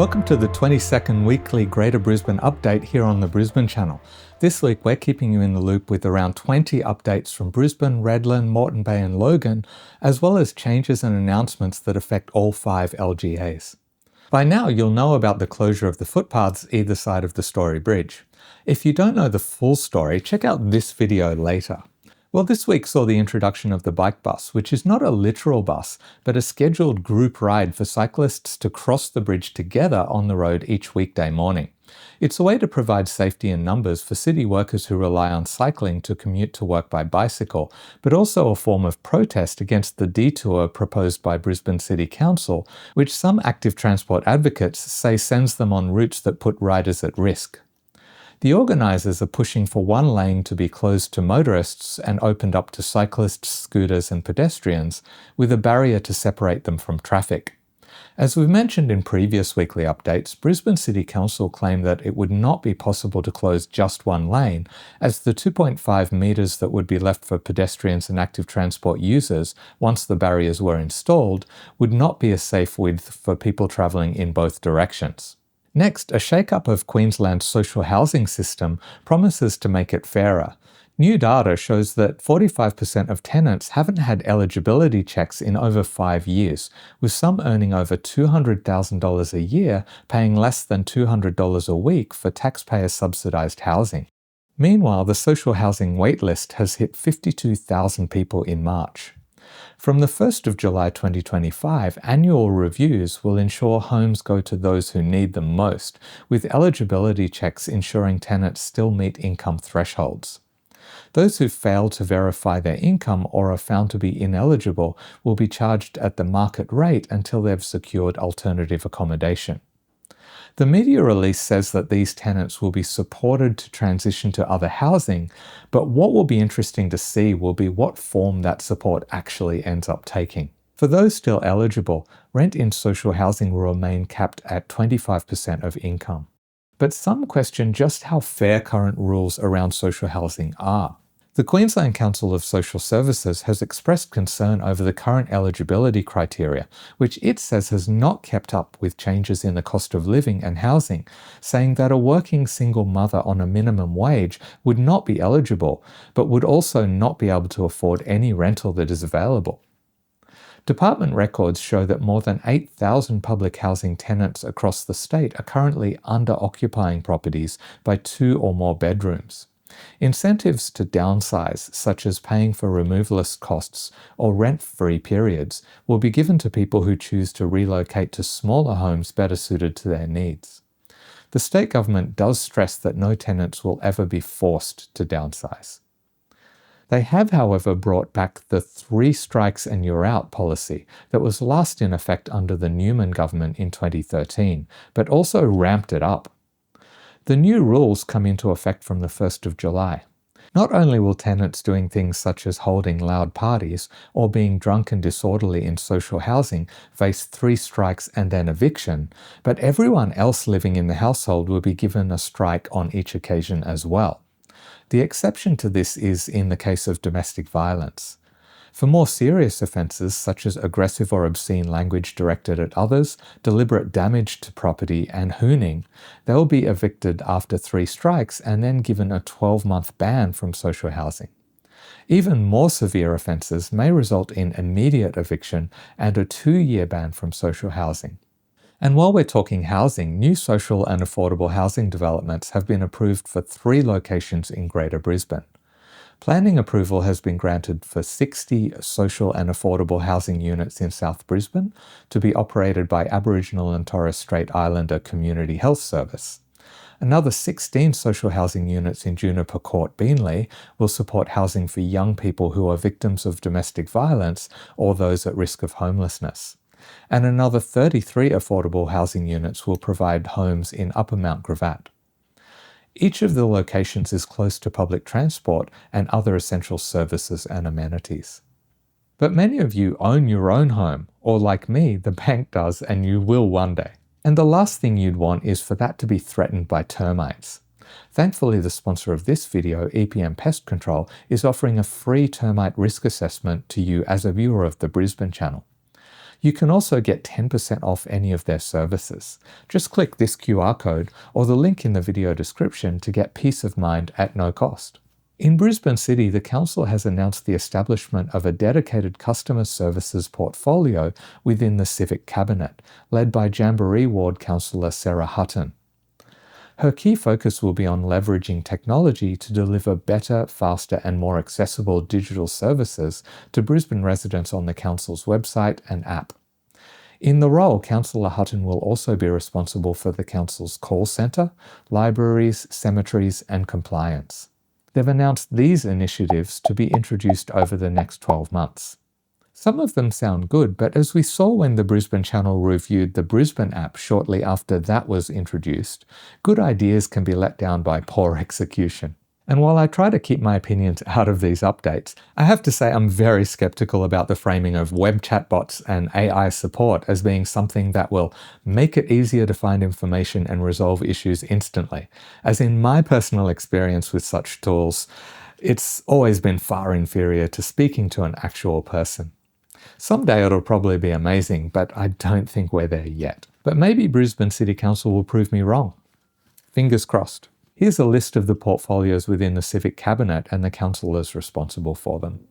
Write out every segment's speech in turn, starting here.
Welcome to the 22nd weekly Greater Brisbane update here on the Brisbane Channel. This week we're keeping you in the loop with around 20 updates from Brisbane, Redland, Moreton Bay and Logan, as well as changes and announcements that affect all 5 LGAs. By now you'll know about the closure of the footpaths either side of the Story Bridge. If you don't know the full story, check out this video later. Well, this week saw the introduction of the bike bus, which is not a literal bus, but a scheduled group ride for cyclists to cross the bridge together on the road each weekday morning. It's a way to provide safety in numbers for city workers who rely on cycling to commute to work by bicycle, but also a form of protest against the detour proposed by Brisbane City Council, which some active transport advocates say sends them on routes that put riders at risk. The organisers are pushing for one lane to be closed to motorists and opened up to cyclists, scooters and pedestrians, with a barrier to separate them from traffic. As we've mentioned in previous weekly updates, Brisbane City Council claimed that it would not be possible to close just one lane, as the 2.5 metres that would be left for pedestrians and active transport users once the barriers were installed would not be a safe width for people travelling in both directions. Next, a shake-up of Queensland's social housing system promises to make it fairer. New data shows that 45% of tenants haven't had eligibility checks in over 5 years, with some earning over $200,000 a year paying less than $200 a week for taxpayer-subsidised housing. Meanwhile, the social housing waitlist has hit 52,000 people in March. From the 1st of July 2025, annual reviews will ensure homes go to those who need them most, with eligibility checks ensuring tenants still meet income thresholds. Those who fail to verify their income or are found to be ineligible will be charged at the market rate until they've secured alternative accommodation. The media release says that these tenants will be supported to transition to other housing, but what will be interesting to see will be what form that support actually ends up taking. For those still eligible, rent in social housing will remain capped at 25% of income. But some question just how fair current rules around social housing are. The Queensland Council of Social Services has expressed concern over the current eligibility criteria, which it says has not kept up with changes in the cost of living and housing, saying that a working single mother on a minimum wage would not be eligible, but would also not be able to afford any rental that is available. Department records show that more than 8,000 public housing tenants across the state are currently under-occupying properties by 2 or more bedrooms. Incentives to downsize, such as paying for removalist costs or rent-free periods, will be given to people who choose to relocate to smaller homes better suited to their needs. The state government does stress that no tenants will ever be forced to downsize. They have, however, brought back the 3 strikes and you're out policy that was last in effect under the Newman government in 2013, but also ramped it up. The new rules come into effect from the 1st of July. Not only will tenants doing things such as holding loud parties or being drunk and disorderly in social housing face 3 strikes and an eviction, but everyone else living in the household will be given a strike on each occasion as well. The exception to this is in the case of domestic violence. For more serious offences such as aggressive or obscene language directed at others, deliberate damage to property and hooning, they will be evicted after 3 strikes and then given a 12-month ban from social housing. Even more severe offences may result in immediate eviction and a 2-year ban from social housing. And while we're talking housing, new social and affordable housing developments have been approved for 3 locations in Greater Brisbane. Planning approval has been granted for 60 social and affordable housing units in South Brisbane to be operated by Aboriginal and Torres Strait Islander Community Health Service. Another 16 social housing units in Juniper Court, Beenleigh will support housing for young people who are victims of domestic violence or those at risk of homelessness. And another 33 affordable housing units will provide homes in Upper Mount Gravatt. Each of the locations is close to public transport and other essential services and amenities. But many of you own your own home, or like me, the bank does, and you will one day. And the last thing you'd want is for that to be threatened by termites. Thankfully, the sponsor of this video, EPM Pest Control, is offering a free termite risk assessment to you as a viewer of the Brisbane Channel. You can also get 10% off any of their services. Just click this QR code or the link in the video description to get peace of mind at no cost. In Brisbane City, the Council has announced the establishment of a dedicated customer services portfolio within the Civic Cabinet, led by Jamboree Ward Councillor Sarah Hutton. Her key focus will be on leveraging technology to deliver better, faster and more accessible digital services to Brisbane residents on the Council's website and app. In the role, Councillor Hutton will also be responsible for the Council's call centre, libraries, cemeteries and compliance. They've announced these initiatives to be introduced over the next 12 months. Some of them sound good, but as we saw when the Brisbane Channel reviewed the Brisbane app shortly after that was introduced, good ideas can be let down by poor execution. And while I try to keep my opinions out of these updates, I have to say I'm very skeptical about the framing of web chatbots and AI support as being something that will make it easier to find information and resolve issues instantly. As in my personal experience with such tools, it's always been far inferior to speaking to an actual person. Someday it'll probably be amazing, but I don't think we're there yet. But maybe Brisbane City Council will prove me wrong. Fingers crossed. Here's a list of the portfolios within the Civic Cabinet and the councillors responsible for them.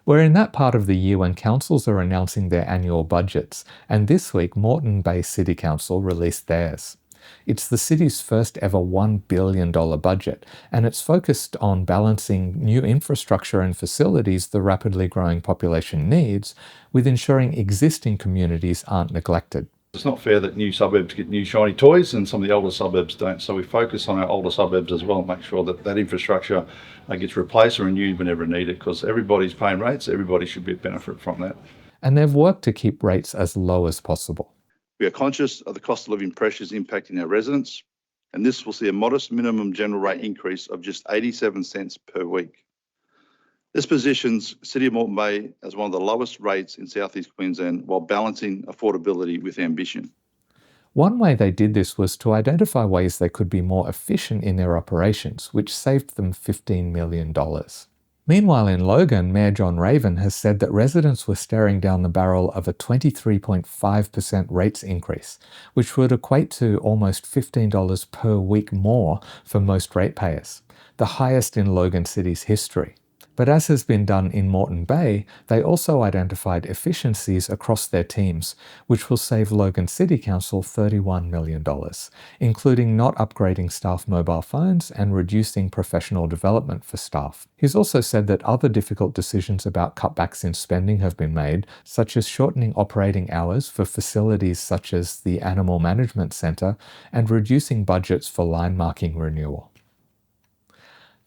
We're in that part of the year when councils are announcing their annual budgets, and this week Moreton Bay City Council released theirs. It's the city's first ever $1 billion budget, and it's focused on balancing new infrastructure and facilities the rapidly growing population needs with ensuring existing communities aren't neglected. It's not fair that new suburbs get new shiny toys and some of the older suburbs don't, so we focus on our older suburbs as well and make sure that that infrastructure gets replaced or renewed whenever needed, because everybody's paying rates, everybody should be benefit from that. And they've worked to keep rates as low as possible. We are conscious of the cost of living pressures impacting our residents, and this will see a modest minimum general rate increase of just 87 cents per week. This positions City of Moreton Bay as one of the lowest rates in South East Queensland while balancing affordability with ambition. One way they did this was to identify ways they could be more efficient in their operations, which saved them $15 million. Meanwhile, in Logan, Mayor John Raven has said that residents were staring down the barrel of a 23.5% rates increase, which would equate to almost $15 per week more for most ratepayers, the highest in Logan City's history. But as has been done in Moreton Bay, they also identified efficiencies across their teams, which will save Logan City Council $31 million, including not upgrading staff mobile phones and reducing professional development for staff. He's also said that other difficult decisions about cutbacks in spending have been made, such as shortening operating hours for facilities such as the Animal Management Centre and reducing budgets for line marking renewal.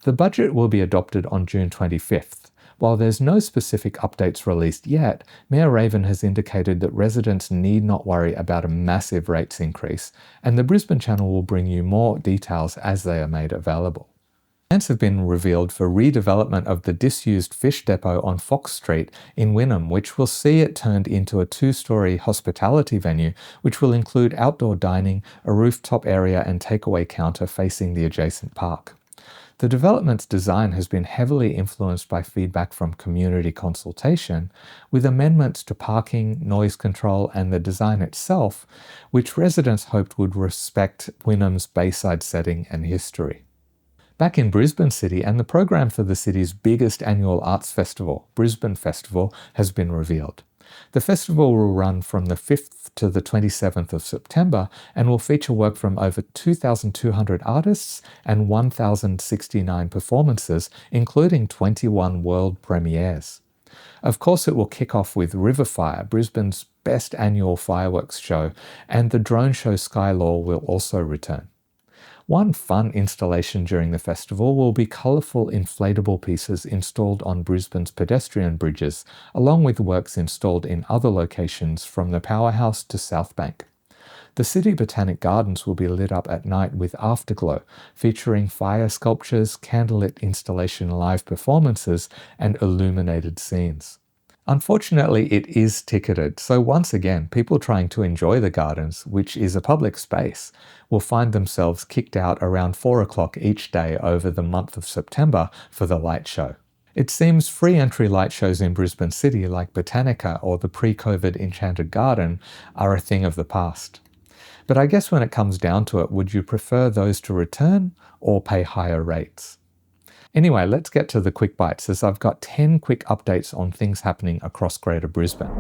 The budget will be adopted on June 25th. While there's no specific updates released yet, Mayor Raven has indicated that residents need not worry about a massive rates increase, and the Brisbane Channel will bring you more details as they are made available. Plans have been revealed for redevelopment of the disused fish depot on Fox Street in Wynnum, which will see it turned into a 2-storey hospitality venue, which will include outdoor dining, a rooftop area and takeaway counter facing the adjacent park. The development's design has been heavily influenced by feedback from community consultation, with amendments to parking, noise control, and the design itself, which residents hoped would respect Wynnum's bayside setting and history. Back in Brisbane City, and the program for the city's biggest annual arts festival, Brisbane Festival, has been revealed. The festival will run from the 5th to the 27th of September and will feature work from over 2,200 artists and 1,069 performances, including 21 world premieres. Of course, it will kick off with Riverfire, Brisbane's best annual fireworks show, and the drone show Skylaw will also return. One fun installation during the festival will be colourful inflatable pieces installed on Brisbane's pedestrian bridges, along with works installed in other locations from the Powerhouse to South Bank. The City Botanic Gardens will be lit up at night with afterglow, featuring fire sculptures, candlelit installation live performances, and illuminated scenes. Unfortunately, it is ticketed, so once again, people trying to enjoy the gardens, which is a public space, will find themselves kicked out around 4 o'clock each day over the month of September for the light show. It seems free entry light shows in Brisbane City like Botanica or the pre-COVID Enchanted Garden are a thing of the past. But I guess when it comes down to it, would you prefer those to return or pay higher rates? Anyway, let's get to the quick bites, as I've got 10 quick updates on things happening across Greater Brisbane.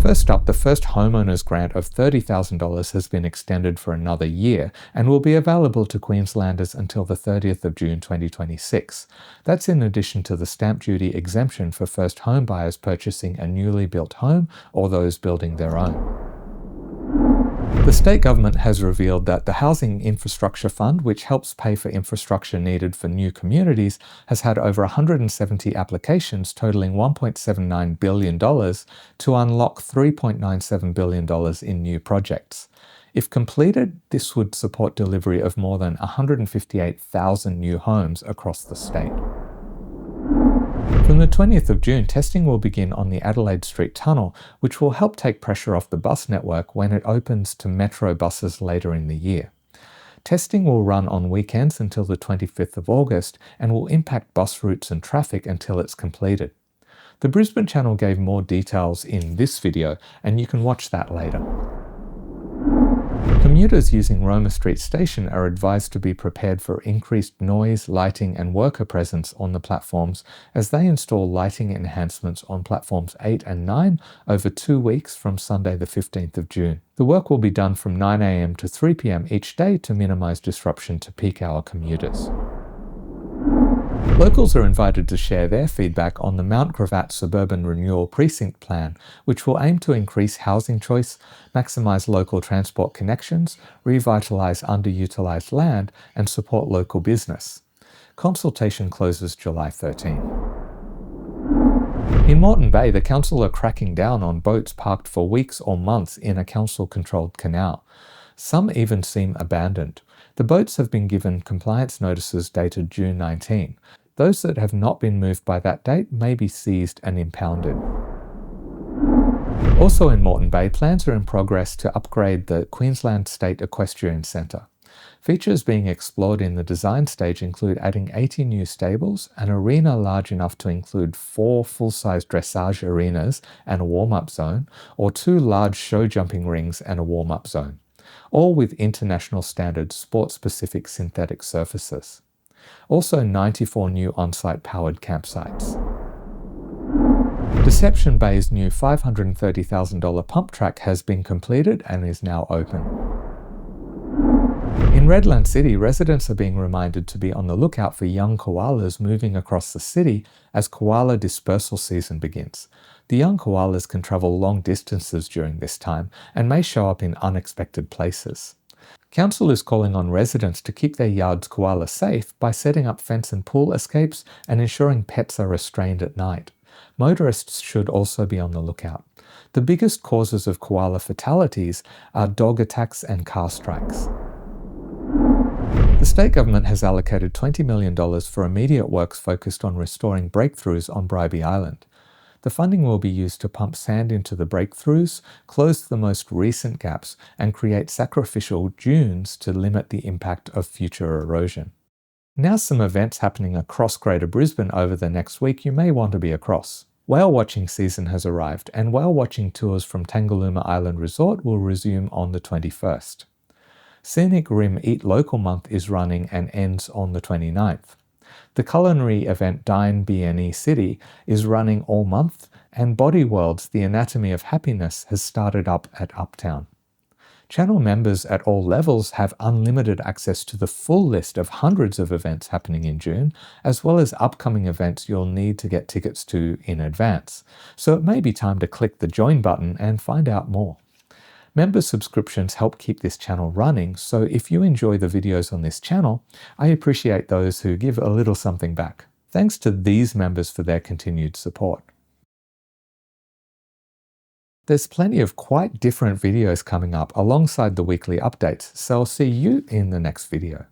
First up, the first homeowners grant of $30,000 has been extended for another year and will be available to Queenslanders until the 30th of June 2026. That's in addition to the stamp duty exemption for first home buyers purchasing a newly built home or those building their own. The state government has revealed that the Housing Infrastructure Fund, which helps pay for infrastructure needed for new communities, has had over 170 applications totaling $1.79 billion to unlock $3.97 billion in new projects. If completed, this would support delivery of more than 158,000 new homes across the state. From the 20th of June, testing will begin on the Adelaide Street Tunnel, which will help take pressure off the bus network when it opens to metro buses later in the year. Testing will run on weekends until the 25th of August and will impact bus routes and traffic until it's completed. The Brisbane Channel gave more details in this video, and you can watch that later. Commuters using Roma Street Station are advised to be prepared for increased noise, lighting and worker presence on the platforms as they install lighting enhancements on platforms 8 and 9 over 2 weeks from Sunday the 15th of June. The work will be done from 9 a.m. to 3 p.m. each day to minimise disruption to peak hour commuters. Locals are invited to share their feedback on the Mount Gravatt Suburban Renewal Precinct Plan, which will aim to increase housing choice, maximise local transport connections, revitalise underutilised land and support local business. Consultation closes July 13. In Moreton Bay, the council are cracking down on boats parked for weeks or months in a council-controlled canal. Some even seem abandoned. The boats have been given compliance notices dated June 19. Those that have not been moved by that date may be seized and impounded. Also in Moreton Bay, plans are in progress to upgrade the Queensland State Equestrian Centre. Features being explored in the design stage include adding 80 new stables, an arena large enough to include 4 full-size dressage arenas and a warm-up zone, or 2 large show jumping rings and a warm-up zone, all with international standard sport-specific synthetic surfaces. Also 94 new on-site powered campsites. Deception Bay's new $530,000 pump track has been completed and is now open. In Redland City, residents are being reminded to be on the lookout for young koalas moving across the city as koala dispersal season begins. The young koalas can travel long distances during this time and may show up in unexpected places. Council is calling on residents to keep their yards koala safe by setting up fence and pool escapes and ensuring pets are restrained at night. Motorists should also be on the lookout. The biggest causes of koala fatalities are dog attacks and car strikes. The state government has allocated $20 million for immediate works focused on restoring breakthroughs on Darbee Island. The funding will be used to pump sand into the breakthroughs, close the most recent gaps, and create sacrificial dunes to limit the impact of future erosion. Now some events happening across Greater Brisbane over the next week you may want to be across. Whale watching season has arrived, and whale watching tours from Tangalooma Island Resort will resume on the 21st. Scenic Rim Eat Local Month is running and ends on the 29th. The culinary event Dine BNE City is running all month, and Body Worlds, The Anatomy of Happiness, has started up at Uptown. Channel members at all levels have unlimited access to the full list of hundreds of events happening in June, as well as upcoming events you'll need to get tickets to in advance. So it may be time to click the join button and find out more. Member subscriptions help keep this channel running, so if you enjoy the videos on this channel, I appreciate those who give a little something back. Thanks to these members for their continued support. There's plenty of quite different videos coming up alongside the weekly updates, so I'll see you in the next video.